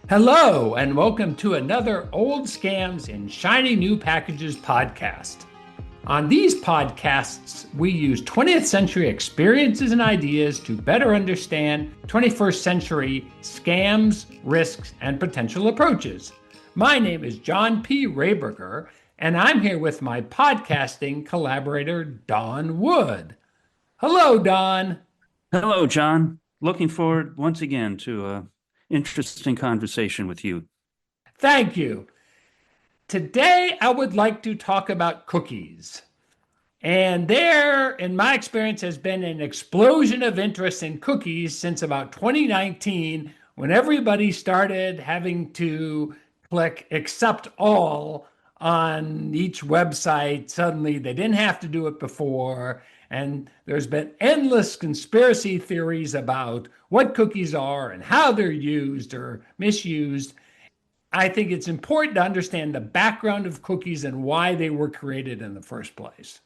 Hello, and welcome to another Old Scams in Shiny New Packages podcast. On these podcasts, we use 20th century experiences and ideas to better understand 21st century scams, risks, and potential approaches. My name is John P. Rayberger, and I'm here with my podcasting collaborator, Don Wood. Hello, Don. Hello, John. Looking forward once again to a interesting conversation with you. Thank you. Today, I would like to talk about cookies. And there, in my experience, has been an explosion of interest in cookies since about 2019 when everybody started having to click accept all on each website. Suddenly, they didn't have to do it before. And there's been endless conspiracy theories about what cookies are and how they're used or misused. I think it's important to understand the background of cookies and why they were created in the first place.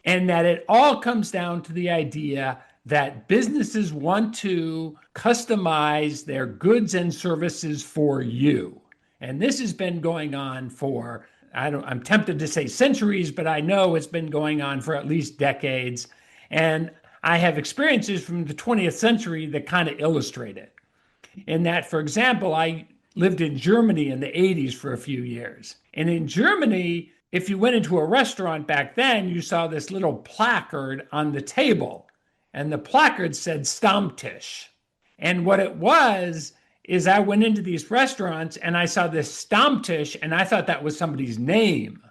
And that it all comes down to the idea that businesses want to customize their goods and services for you. And this has been going on for, I'm tempted to say centuries, but I know it's been going on for at least decades. And I have experiences from the 20th century that kind of illustrate it. In that, for example, I lived in Germany in the 80s for a few years. And in Germany, if you went into a restaurant back then, you saw this little placard on the table. And the placard said Stammtisch. And what it was is I went into these restaurants and I saw this Stammtisch and I thought that was somebody's name.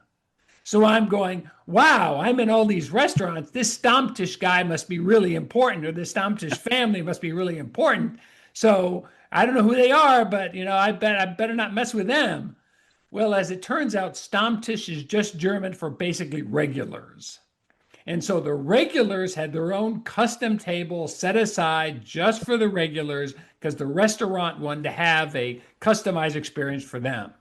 So I'm going, wow, I'm in all these restaurants. This Stammtisch guy must be really important, or the Stammtisch family must be really important. So I don't know who they are, but I better not mess with them. Well, as it turns out, Stammtisch is just German for basically regulars. And so the regulars had their own custom table set aside just for the regulars because the restaurant wanted to have a customized experience for them.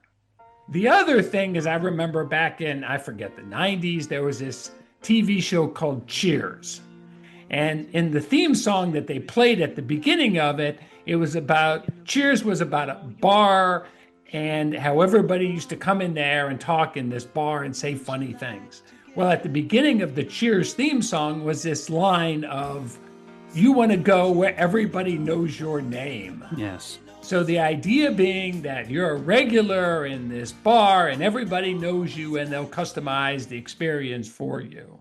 The other thing is I remember back in, I forget, the 90s, there was this TV show called Cheers. And in the theme song that they played at the beginning of it, it was about, Cheers was about a bar and how everybody used to come in there and talk in this bar and say funny things. Well, at the beginning of the Cheers theme song was this line of, you want to go where everybody knows your name. Yes. So the idea being that you're a regular in this bar and everybody knows you and they'll customize the experience for you.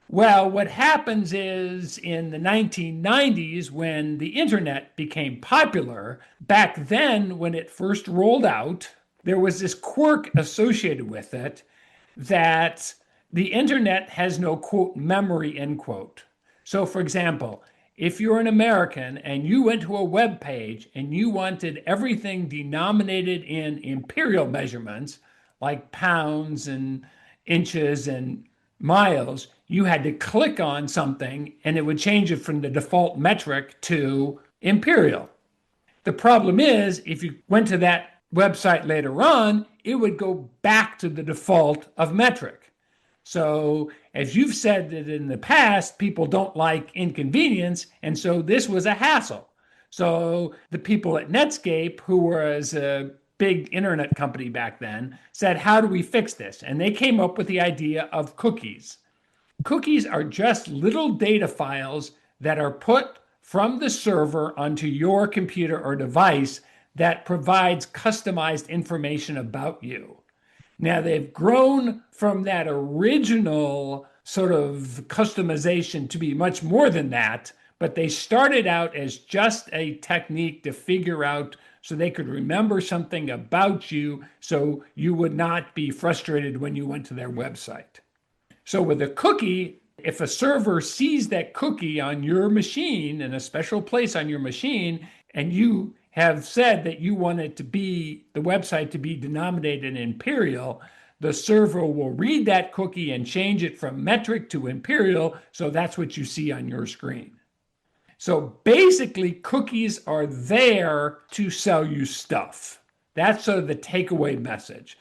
Well, what happens is in the 1990s, when the internet became popular, back then when it first rolled out, there was this quirk associated with it that the internet has no, quote, memory, end quote. So, for example, if you're an American and you went to a web page and you wanted everything denominated in imperial measurements, like pounds and inches and miles, you had to click on something and it would change it from the default metric to imperial. The problem is, if you went to that website later on, it would go back to the default of metric. So, as you've said that in the past, people don't like inconvenience, and so this was a hassle. So, the people at Netscape, who was a big internet company back then, said, how do we fix this? And they came up with the idea of cookies. Cookies are just little data files that are put from the server onto your computer or device that provides customized information about you. Now, they've grown from that original sort of customization to be much more than that, but they started out as just a technique to figure out so they could remember something about you so you would not be frustrated when you went to their website. So with a cookie, if a server sees that cookie on your machine in a special place on your machine, and you have said that you want it to be, the website to be denominated in imperial, the server will read that cookie and change it from metric to imperial, so that's what you see on your screen. So basically, cookies are there to sell you stuff. That's sort of the takeaway message.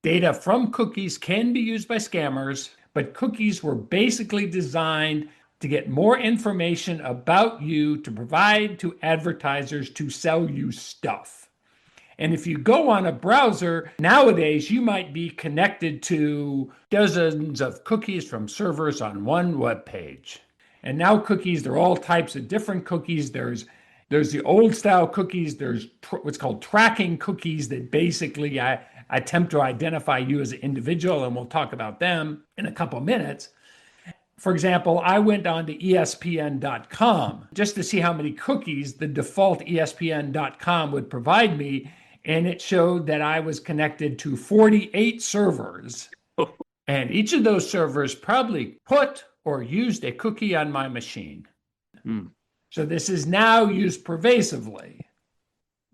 Data from cookies can be used by scammers, but cookies were basically designed to get more information about you to provide to advertisers to sell you stuff. And if you go on a browser, nowadays you might be connected to dozens of cookies from servers on one web page. And now cookies, there are all types of different cookies. There's the old style cookies. There's what's called tracking cookies that basically attempt to identify you as an individual, and we'll talk about them in a couple minutes. For example, I went on to ESPN.com just to see how many cookies the default ESPN.com would provide me, and it showed that I was connected to 48 servers. And each of those servers probably put or used a cookie on my machine. So this is now used pervasively.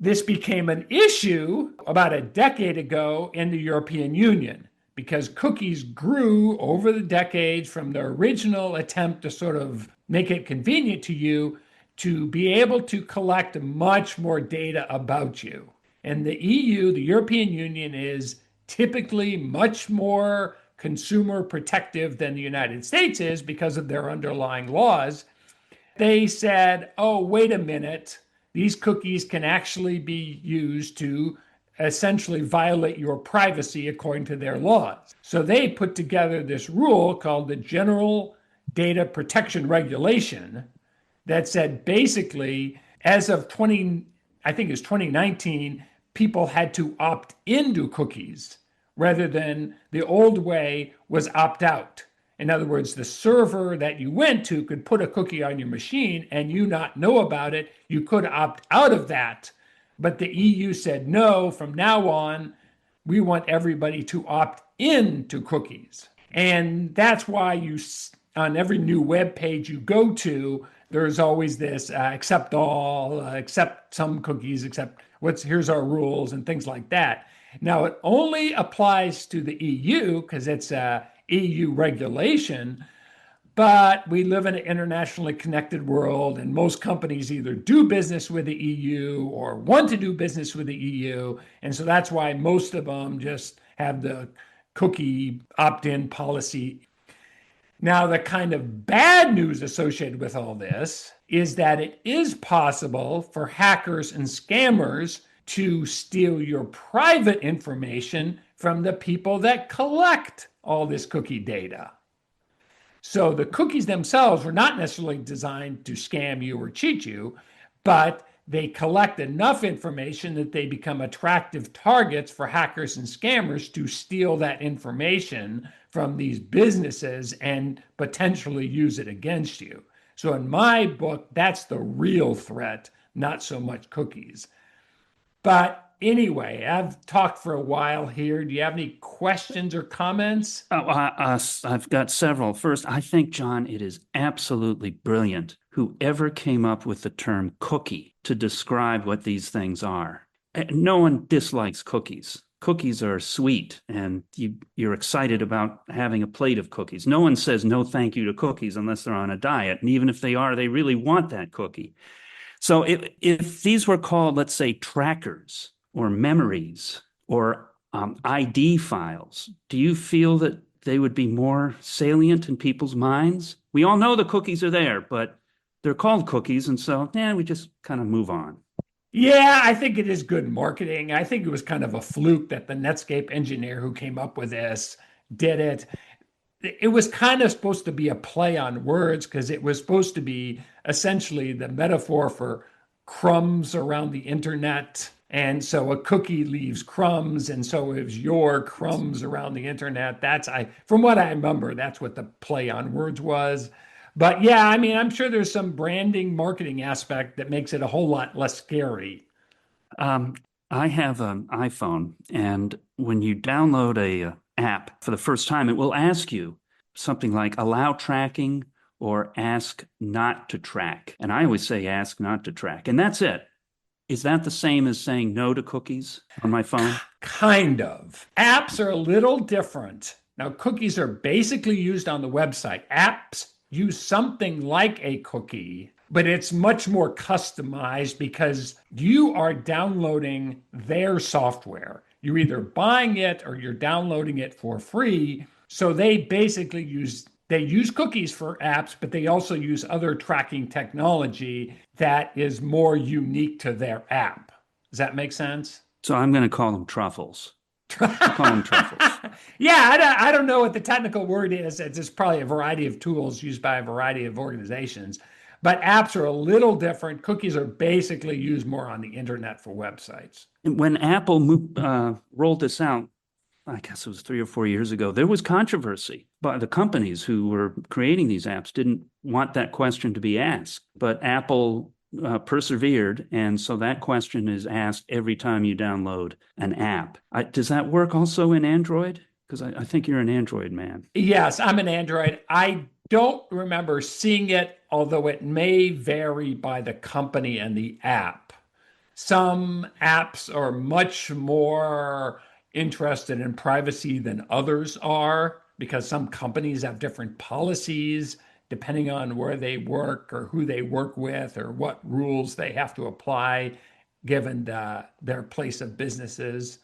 This became an issue about a decade ago in the European Union because cookies grew over the decades from the original attempt to sort of make it convenient to you to be able to collect much more data about you. And the EU, the European Union, is typically much more consumer protective than the United States is because of their underlying laws. They said, oh, wait a minute, these cookies can actually be used to essentially violate your privacy according to their laws. So they put together this rule called the General Data Protection Regulation that said basically, as of 2019, people had to opt into cookies rather than the old way was opt out. In other words, the server that you went to could put a cookie on your machine and you not know about it. You could opt out of that. But the EU said, no, from now on, we want everybody to opt into cookies. And that's why on every new web page you go to, there's always this accept all, accept some cookies, here's our rules and things like that. Now, it only applies to the EU because it's a EU regulation, but we live in an internationally connected world, and most companies either do business with the EU or want to do business with the EU. And so that's why most of them just have the cookie opt-in policy. Now, the kind of bad news associated with all this is that it is possible for hackers and scammers to steal your private information from the people that collect all this cookie data. So the cookies themselves were not necessarily designed to scam you or cheat you, but they collect enough information that they become attractive targets for hackers and scammers to steal that information from these businesses and potentially use it against you. So in my book, that's the real threat, not so much cookies. But anyway, I've talked for a while here. Do you have any questions or comments? I've got several. First, I think, John, it is absolutely brilliant whoever came up with the term cookie to describe what these things are. No one dislikes cookies. Cookies are sweet, and you're excited about having a plate of cookies. No one says no thank you to cookies unless they're on a diet. And even if they are, they really want that cookie. So if these were called, let's say, trackers or memories or ID files, do you feel that they would be more salient in people's minds? We all know the cookies are there, but they're called cookies, and so, we just kind of move on. Yeah, I think it is good marketing. I think it was kind of a fluke that the Netscape engineer who came up with this did it. It was kind of supposed to be a play on words because it was supposed to be essentially the metaphor for crumbs around the internet. And so a cookie leaves crumbs, and so is your crumbs around the internet. From what I remember, that's what the play on words was. But yeah, I mean, I'm sure there's some branding, marketing aspect that makes it a whole lot less scary. I have an iPhone, and when you download a app for the first time, it will ask you something like allow tracking or ask not to track. And I always say ask not to track, and that's it. Is that the same as saying no to cookies on my phone? Kind of. Apps are a little different. Now, cookies are basically used on the website. Apps use something like a cookie, but it's much more customized because you are downloading their software. You're either buying it or you're downloading it for free. So they basically use cookies for apps, but they also use other tracking technology that is more unique to their app. Does that make sense? So I'm going to call them truffles. I'll call them truffles. Yeah, I don't know what the technical word is. It's probably a variety of tools used by a variety of organizations. But apps are a little different. Cookies are basically used more on the internet for websites. When Apple rolled this out, I guess it was 3 or 4 years ago, there was controversy. But the companies who were creating these apps didn't want that question to be asked. But Apple persevered. And so that question is asked every time you download an app. Does that work also in Android? Because I think you're an Android man. Yes, I'm an Android. I don't remember seeing it, although it may vary by the company and the app. Some apps are much more interested in privacy than others are because some companies have different policies depending on where they work or who they work with or what rules they have to apply given their place of businesses.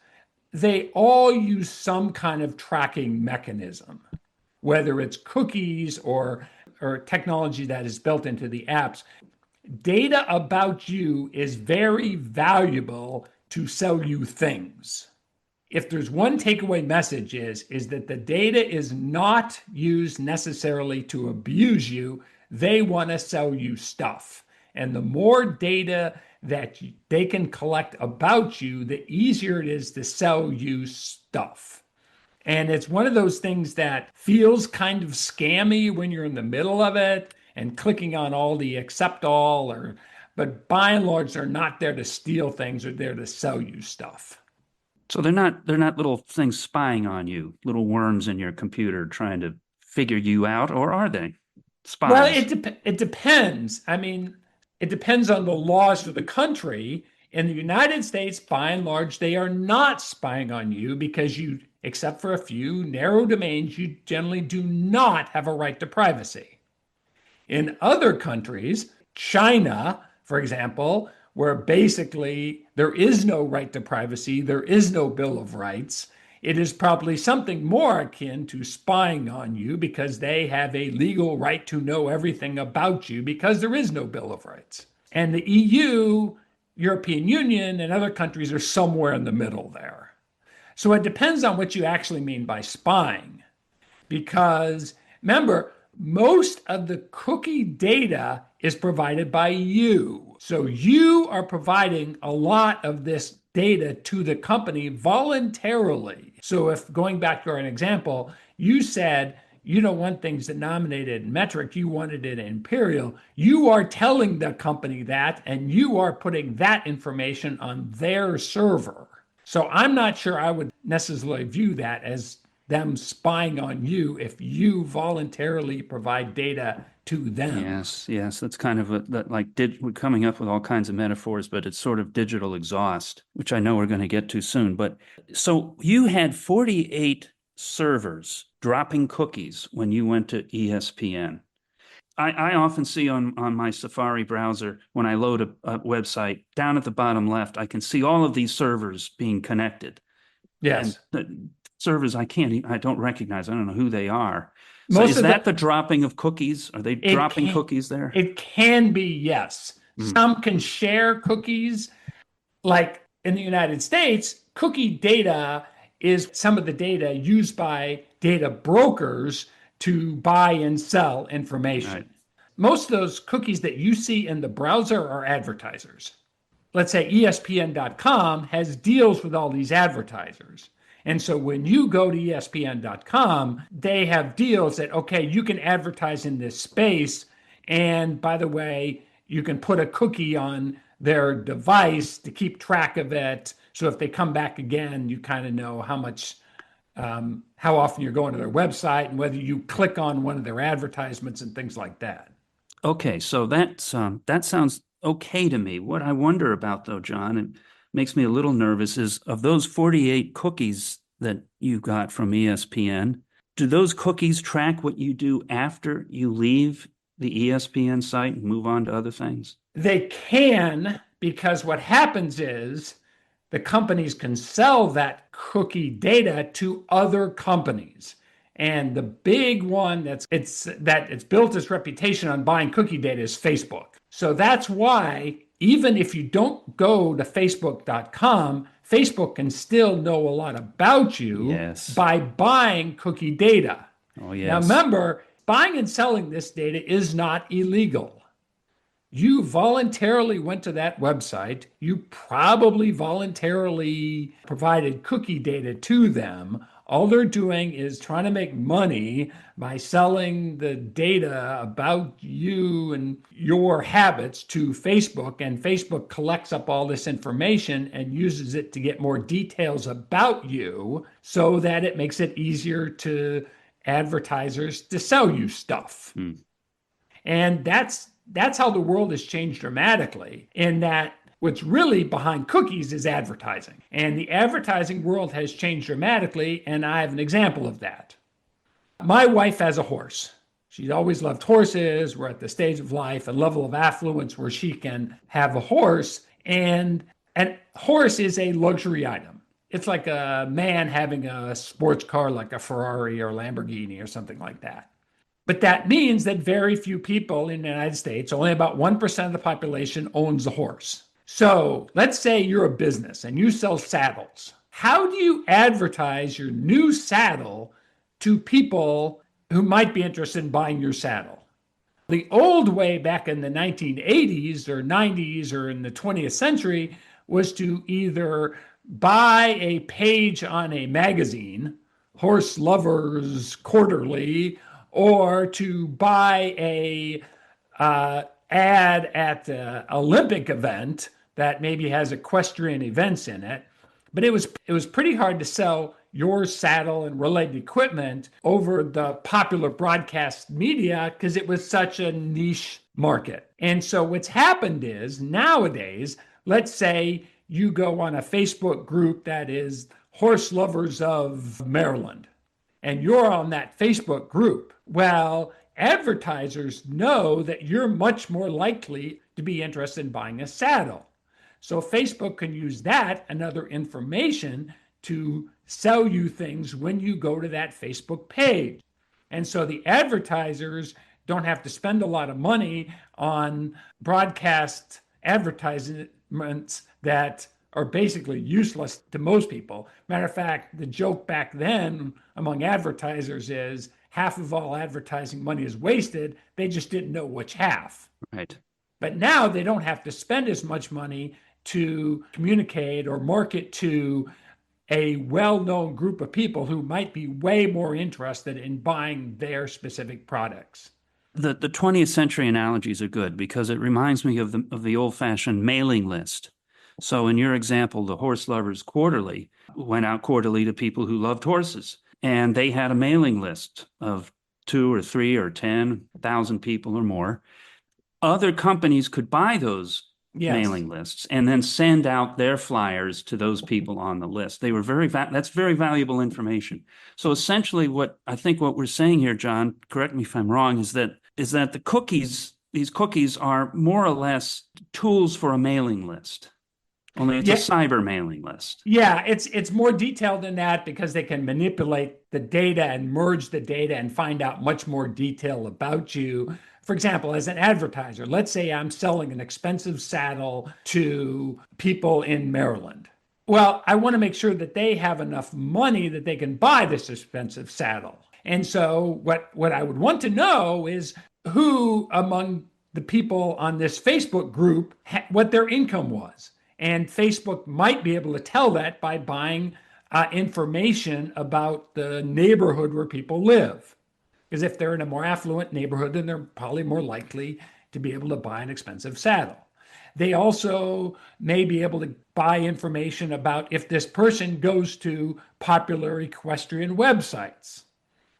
They all use some kind of tracking mechanism, whether it's cookies or technology that is built into the apps. Data about you is very valuable to sell you things. If there's one takeaway message is that the data is not used necessarily to abuse you. They want to sell you stuff. And the more data that they can collect about you, the easier it is to sell you stuff. And it's one of those things that feels kind of scammy when you're in the middle of it and clicking on all the accept all but by and large, they're not there to steal things, they're there to sell you stuff. So they're not little things spying on you, little worms in your computer trying to figure you out, or are they spies? Well, it depends. I mean, it depends on the laws of the country. In the United States, by and large, they are not spying on you because except for a few narrow domains, you generally do not have a right to privacy. In other countries, China, for example, where basically there is no right to privacy, there is no Bill of Rights, it is probably something more akin to spying on you because they have a legal right to know everything about you because there is no Bill of Rights. And the EU, European Union, and other countries are somewhere in the middle there. So it depends on what you actually mean by spying. Because remember, most of the cookie data is provided by you. So you are providing a lot of this data to the company voluntarily. So if going back to our example, you said you don't want things denominated in metric, you wanted it in imperial. You are telling the company that, and you are putting that information on their server. So I'm not sure I would necessarily view that as them spying on you if you voluntarily provide data to them. Yes, that's kind of we're coming up with all kinds of metaphors, but it's sort of digital exhaust, which I know we're going to get to soon. But so you had 48 servers dropping cookies when you went to ESPN. I often see on my Safari browser, when I load a website, down at the bottom left, I can see all of these servers being connected. Yes. And servers I don't recognize. I don't know who they are. So is that the dropping of cookies? Are they dropping cookies there? It can be, yes. Some can share cookies. Like in the United States, cookie data is some of the data used by data brokers to buy and sell information. Right. Most of those cookies that you see in the browser are advertisers. Let's say ESPN.com has deals with all these advertisers. And so when you go to ESPN.com, they have deals that, okay, you can advertise in this space. And by the way, you can put a cookie on their device to keep track of it. So if they come back again, you kind of know how often you're going to their website and whether you click on one of their advertisements and things like that. Okay, so that sounds okay to me. What I wonder about, though, John, and makes me a little nervous, is of those 48 cookies that you got from ESPN, do those cookies track what you do after you leave the ESPN site and move on to other things? They can, because what happens is the companies can sell that cookie data to other companies. And the big one it's built its reputation on buying cookie data is Facebook. So that's why even if you don't go to Facebook.com, Facebook can still know a lot about you Yes. by buying cookie data. Oh, Now, yes. remember, buying and selling this data is not illegal. You voluntarily went to that website. You probably voluntarily provided cookie data to them. All they're doing is trying to make money by selling the data about you and your habits to Facebook. And Facebook collects up all this information and uses it to get more details about you so that it makes it easier to advertisers to sell you stuff. Hmm. And that's how the world has changed dramatically in that what's really behind cookies is advertising. And the advertising world has changed dramatically, and I have an example of that. My wife has a horse. She's always loved horses. We're at the stage of life, a level of affluence where she can have a horse. And a horse is a luxury item. It's like a man having a sports car like a Ferrari or Lamborghini or something like that. But that means that very few people in the United States, only about 1% of the population owns a horse. So let's say you're a business and you sell saddles. How do you advertise your new saddle to people who might be interested in buying your saddle? The old way back in the 1980s or 90s or in the 20th century was to either buy a page on a magazine, Horse Lovers Quarterly, or to buy a ad at the Olympic event that maybe has equestrian events in it. But it was pretty hard to sell your saddle and related equipment over the popular broadcast media because it was such a niche market. And so what's happened is nowadays, let's say you go on a Facebook group that is Horse Lovers of Maryland, and you're on that Facebook group. Well, advertisers know that you're much more likely to be interested in buying a saddle. So Facebook can use that and other information to sell you things when you go to that Facebook page. And so the advertisers don't have to spend a lot of money on broadcast advertisements that are basically useless to most people. Matter of fact, the joke back then among advertisers is half of all advertising money is wasted. They just didn't know which half. Right. But now they don't have to spend as much money to communicate or market to a well-known group of people who might be way more interested in buying their specific products. The 20th century analogies are good because it reminds me of the old-fashioned mailing list. So in your example, the Horse Lovers Quarterly went out quarterly to people who loved horses, and they had a mailing list of 2 or 3 or 10,000 people or more. Other companies could buy those mailing lists and then send out their flyers to those people on the list. They were that's very valuable information. So essentially what we're saying here, John, correct me if I'm wrong, is that these cookies are more or less tools for a mailing list. Only it's a cyber mailing list. Yeah, it's more detailed than that because they can manipulate the data and merge the data and find out much more detail about you. For example, as an advertiser, let's say I'm selling an expensive saddle to people in Maryland. Well, I want to make sure that they have enough money that they can buy this expensive saddle. And so what I would want to know is who among the people on this Facebook group, what their income was. And Facebook might be able to tell that by buying information about the neighborhood where people live. Because if they're in a more affluent neighborhood, then they're probably more likely to be able to buy an expensive saddle. They also may be able to buy information about if this person goes to popular equestrian websites.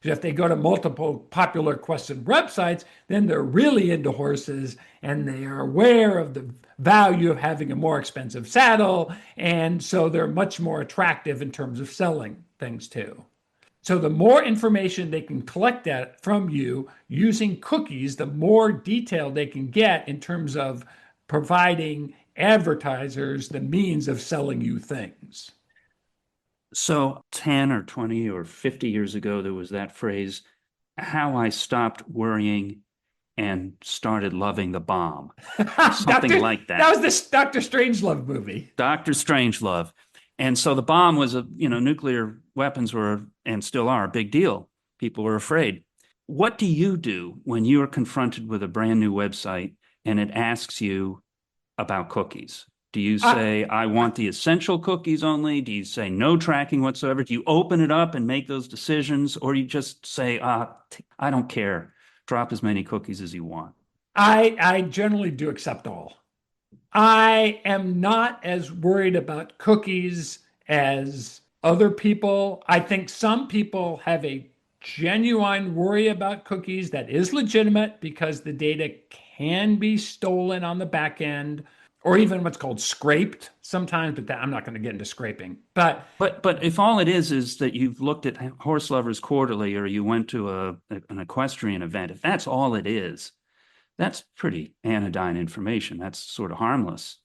If they go to multiple popular equestrian websites, then they're really into horses and they are aware of the value of having a more expensive saddle. And so they're much more attractive in terms of selling things too. So the more information they can collect that from you using cookies, the more detail they can get in terms of providing advertisers the means of selling you things. So 10 or 20 or 50 years ago, there was that phrase, how I stopped worrying and started loving the bomb. Something Doctor, like that that. was this Doctor Strangelove movie. Dr. Strangelove. And so the bomb was nuclear weapons were and still are a big deal. People were afraid. What do you do when you are confronted with a brand new website and it asks you about cookies? Do you I, say, I want the essential cookies only? Do you say no tracking whatsoever? Do you open it up and make those decisions? Or you just say, I don't care. Drop as many cookies as you want. I generally do accept all. I am not as worried about cookies as other people. I think some people have a genuine worry about cookies that is legitimate because the data can be stolen on the back end or even what's called scraped sometimes, but I'm not going to get into scraping. But if all it is that you've looked at Horse Lovers Quarterly or you went to an equestrian event, if that's all it is, that's pretty anodyne information. That's sort of harmless.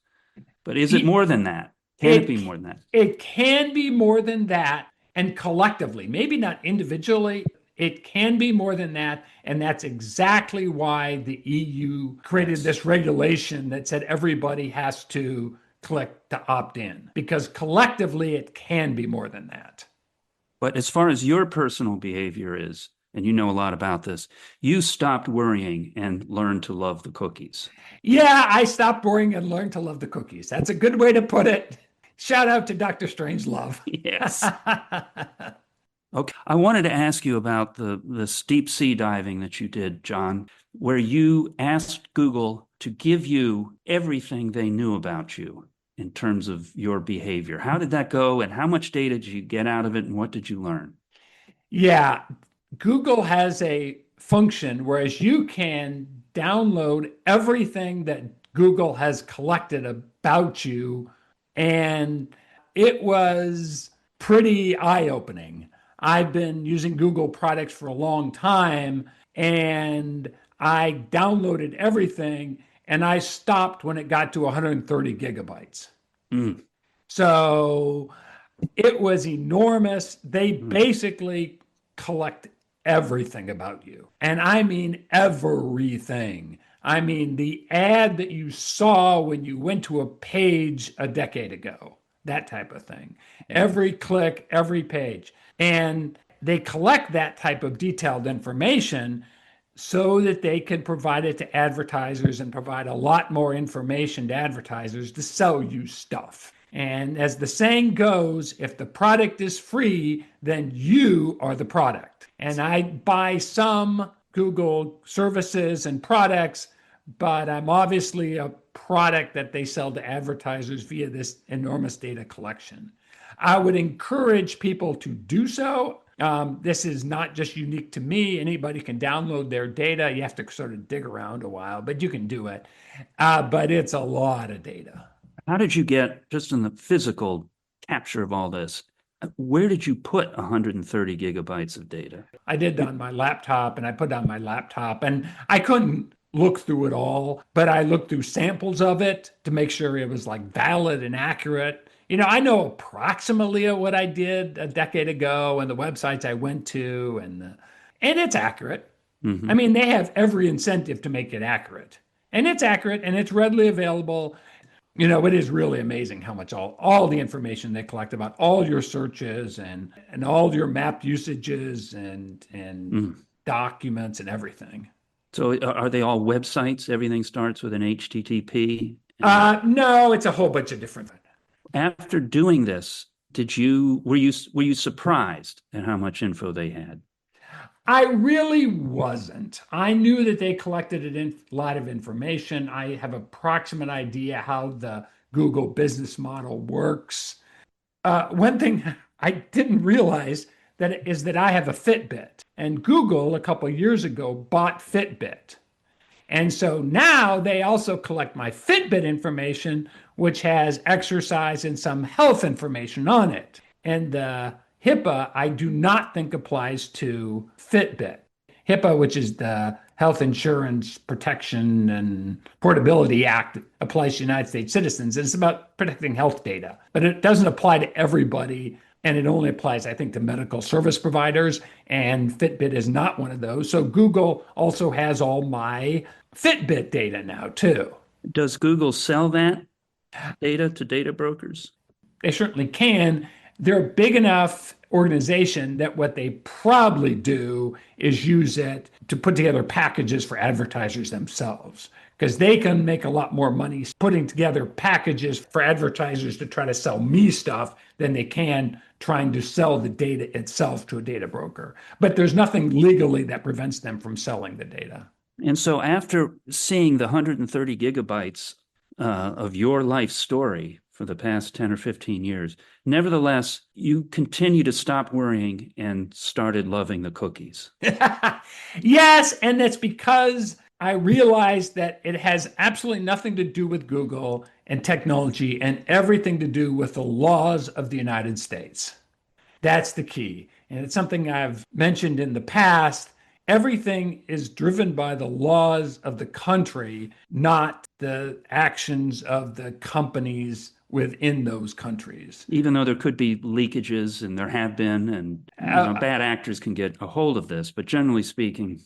But is it more than that? Can it be more than that? It can be more than that. And collectively, maybe not individually, it can be more than that. And that's exactly why the EU created this regulation that said everybody has to click to opt in, because collectively it can be more than that. But as far as your personal behavior is, and you know a lot about this, you stopped worrying and learned to love the cookies. Yeah, I stopped worrying and learned to love the cookies. That's a good way to put it. Shout out to Dr. Strangelove. Yes. Okay. I wanted to ask you about the deep sea diving that you did, John, where you asked Google to give you everything they knew about you in terms of your behavior. How did that go, and how much data did you get out of it, and what did you learn? Yeah, Google has a function whereas you can download everything that Google has collected about you, and it was pretty eye-opening. I've been using Google products for a long time, and I downloaded everything, and I stopped when it got to 130 gigabytes. Mm. So it was enormous. They Mm. basically collect everything about you. And I mean everything. I mean the ad that you saw when you went to a page a decade ago, that type of thing. Every click, every page. And they collect that type of detailed information so that they can provide it to advertisers and provide a lot more information to advertisers to sell you stuff. And as the saying goes, if the product is free, then you are the product. And I buy some Google services and products, but I'm obviously a product that they sell to advertisers via this enormous data collection. I would encourage people to do so. This is not just unique to me. Anybody can download their data. You have to sort of dig around a while, but you can do it. But it's a lot of data. How did you get, just in the physical capture of all this, where did you put 130 gigabytes of data? I did on my laptop, and I put it on my laptop, and I couldn't look through it all, but I looked through samples of it to make sure it was like valid and accurate. I know approximately what I did a decade ago and the websites I went to, and it's accurate. I Mm-hmm. mean, they have every incentive to make it accurate. And it's accurate and it's readily available. It is really amazing how much all the information they collect about all your searches and all your mapped usages and Mm. documents and everything. So are they all websites? Everything starts with an HTTP? And No, it's a whole bunch of different things. after doing this, were you surprised at how much info they had? I really wasn't. I knew that they collected a lot of information. I have approximate idea how the Google business model works. One thing I didn't realize is that I have a Fitbit, and Google a couple of years ago bought Fitbit. And so now they also collect my Fitbit information, which has exercise and some health information on it. And the HIPAA, I do not think applies to Fitbit. HIPAA, which is the Health Insurance Protection and Portability Act, applies to United States citizens. And it's about protecting health data, but it doesn't apply to everybody. and it only applies, I think, to medical service providers, and Fitbit is not one of those. So Google also has all my Fitbit data now too. Does Google sell that data to data brokers? They certainly can. They're a big enough organization that what they probably do is use it to put together packages for advertisers themselves, because they can make a lot more money putting together packages for advertisers to try to sell me stuff than they can trying to sell the data itself to a data broker. But there's nothing legally that prevents them from selling the data. And so after seeing the 130 gigabytes of your life story for the past 10 or 15 years, nevertheless, you continue to stop worrying and started loving the cookies. Yes, and that's because I realized that it has absolutely nothing to do with Google and technology and everything to do with the laws of the United States. That's the key. And it's something I've mentioned in the past. Everything is driven by the laws of the country, not the actions of the companies within those countries. Even though there could be leakages, and there have been, and bad actors can get a hold of this, but generally speaking.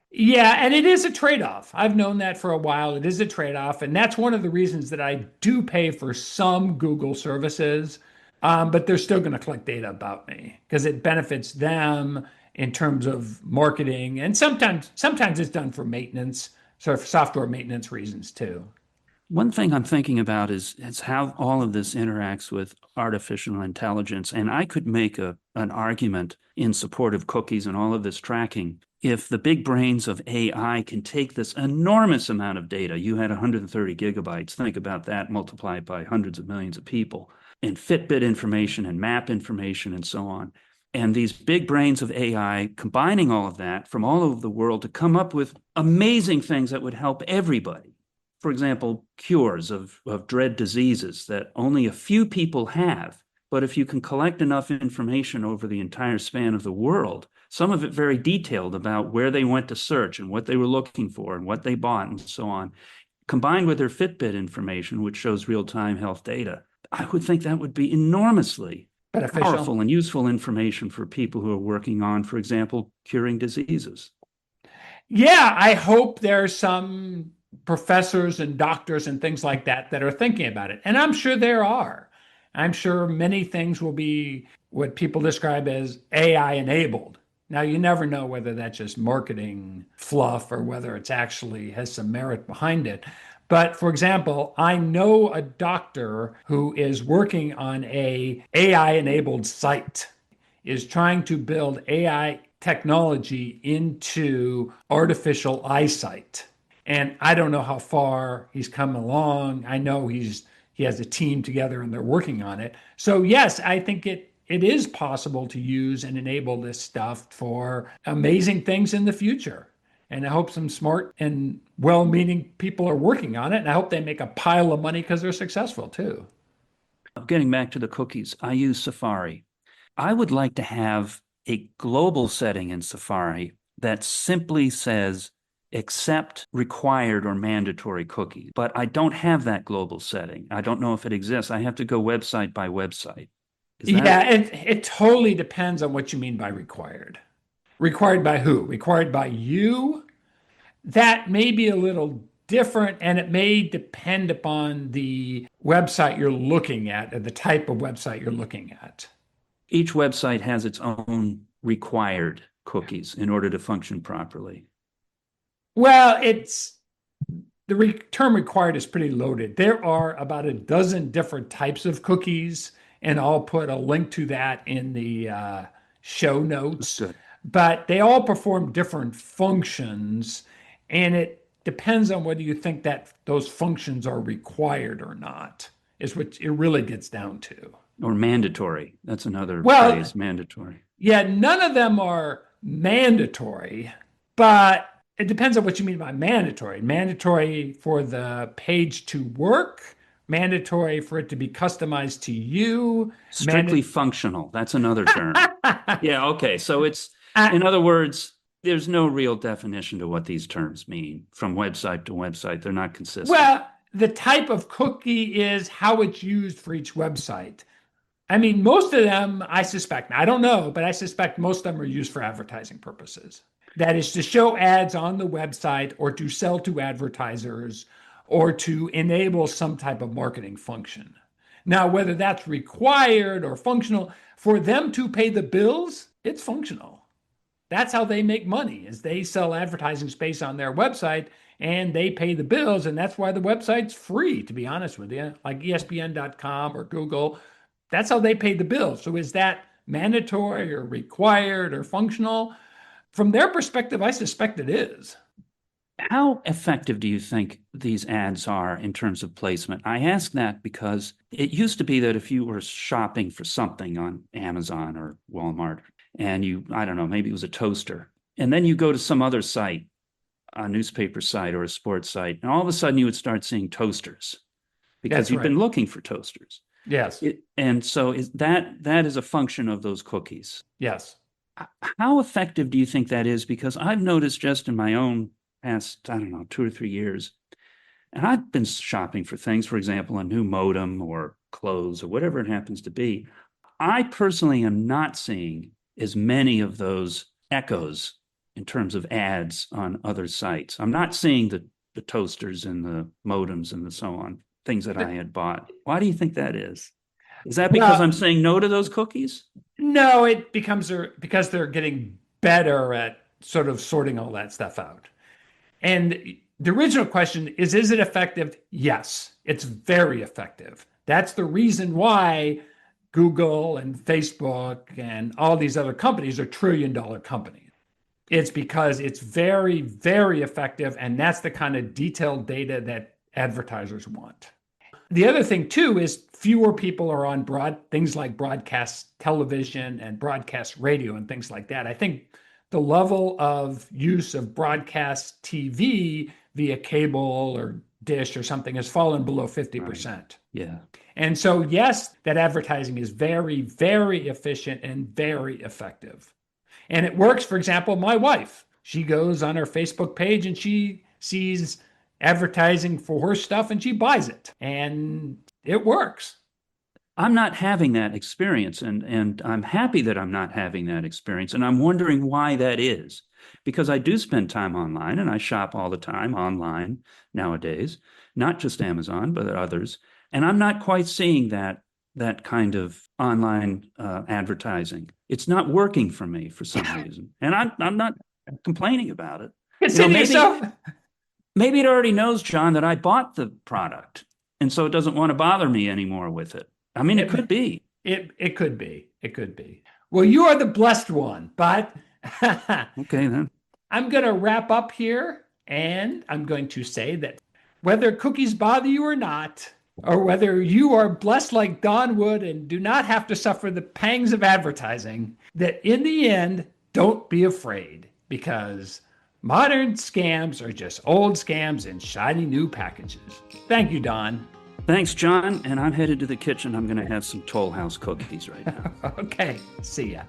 Yeah, and it is a trade-off. I've known that for a while. It is a trade-off, and that's one of the reasons that I do pay for some Google services, but they're still going to collect data about me because it benefits them in terms of marketing, and sometimes it's done for maintenance, sort of software maintenance reasons too. One thing I'm thinking about is how all of this interacts with artificial intelligence. And I could make an argument in support of cookies and all of this tracking. If the big brains of AI can take this enormous amount of data, you had 130 gigabytes, think about that multiplied by hundreds of millions of people, and Fitbit information and map information and so on. And these big brains of AI combining all of that from all over the world to come up with amazing things that would help everybody. For example, cures of dread diseases that only a few people have. But if you can collect enough information over the entire span of the world, some of it very detailed about where they went to search and what they were looking for and what they bought and so on, combined with their Fitbit information, which shows real-time health data, I would think that would be enormously powerful and useful information for people who are working on, for example, curing diseases. Yeah, I hope there's some professors and doctors and things like that that are thinking about it. And I'm sure there are. I'm sure many things will be what people describe as AI enabled. Now, you never know whether that's just marketing fluff or whether it's actually has some merit behind it. But for example, I know a doctor who is working on a AI enabled site, is trying to build AI technology into artificial eyesight. And I don't know how far he's come along. I know he has a team together and they're working on it. So yes, I think it is possible to use and enable this stuff for amazing things in the future. And I hope some smart and well-meaning people are working on it. And I hope they make a pile of money because they're successful too. Getting back to the cookies, I use Safari. I would like to have a global setting in Safari that simply says accept required or mandatory cookies. But I don't have that global setting. I don't know if it exists. I have to go website by website. Yeah, it totally depends on what you mean by required. Required by who? Required by you? That may be a little different, and it may depend upon the website you're looking at or the type of website you're looking at. Each website has its own required cookies in order to function properly. Well, the term required is pretty loaded. There are about a dozen different types of cookies, and I'll put a link to that in the show notes. Good. But they all perform different functions, and it depends on whether you think that those functions are required or not, is what it really gets down to. Or mandatory. That's another phrase, mandatory. Yeah, none of them are mandatory, but it depends on what you mean by mandatory. Mandatory for the page to work, mandatory for it to be customized to you. Strictly functional. That's another term. Yeah, okay. So it's, in other words, there's no real definition to what these terms mean from website to website. They're not consistent. Well, the type of cookie is how it's used for each website. I mean, most of them, I suspect, I don't know, but I suspect most of them are used for advertising purposes. That is to show ads on the website or to sell to advertisers or to enable some type of marketing function. Now, whether that's required or functional, for them to pay the bills, it's functional. That's how they make money, is they sell advertising space on their website and they pay the bills. And that's why the website's free, to be honest with you, like ESPN.com or Google. That's how they pay the bills. So is that mandatory or required or functional? From their perspective, I suspect it is. How effective do you think these ads are in terms of placement? I ask that because it used to be that if you were shopping for something on Amazon or Walmart and I don't know, maybe it was a toaster, and then you go to some other site, a newspaper site or a sports site, and all of a sudden you would start seeing toasters because you've been looking for toasters. Yes. And so that is a function of those cookies. Yes. How effective do you think that is? Because I've noticed just in my own past, I don't know, 2 or 3 years, and I've been shopping for things, for example, a new modem or clothes or whatever it happens to be. I personally am not seeing as many of those echoes in terms of ads on other sites. I'm not seeing the toasters and the modems and the so on, things that I had bought. Why do you think that is? Is that because I'm saying no to those cookies? No, it becomes because they're getting better at sort of sorting all that stuff out. And the original question is it effective? Yes, it's very effective. That's the reason why Google and Facebook and all these other companies are trillion-dollar companies. It's because it's very, very effective, and that's the kind of detailed data that advertisers want. The other thing, too, is fewer people are on things like broadcast television and broadcast radio and things like that. I think the level of use of broadcast TV via cable or dish or something has fallen below 50%. Right. Yeah. And so, yes, that advertising is very, very efficient and very effective. And it works. For example, my wife, she goes on her Facebook page and she sees advertising for her stuff and she buys it. And it works. I'm not having that experience, and I'm happy that I'm not having that experience. And I'm wondering why that is, because I do spend time online and I shop all the time online nowadays, not just Amazon, but others. And I'm not quite seeing that kind of online advertising. It's not working for me for some reason. And I'm not complaining about it. Maybe it already knows, John, that I bought the product. And so it doesn't want to bother me anymore with it. I mean, it could be. It could be. It could be. Well, you are the blessed one, but okay, then. I'm going to wrap up here, and I'm going to say that whether cookies bother you or not, or whether you are blessed like Don Wood and do not have to suffer the pangs of advertising, that in the end, don't be afraid, because modern scams are just old scams in shiny new packages. Thank you, Don. Thanks, John. And I'm headed to the kitchen. I'm going to have some Toll House cookies right now. Okay. See ya.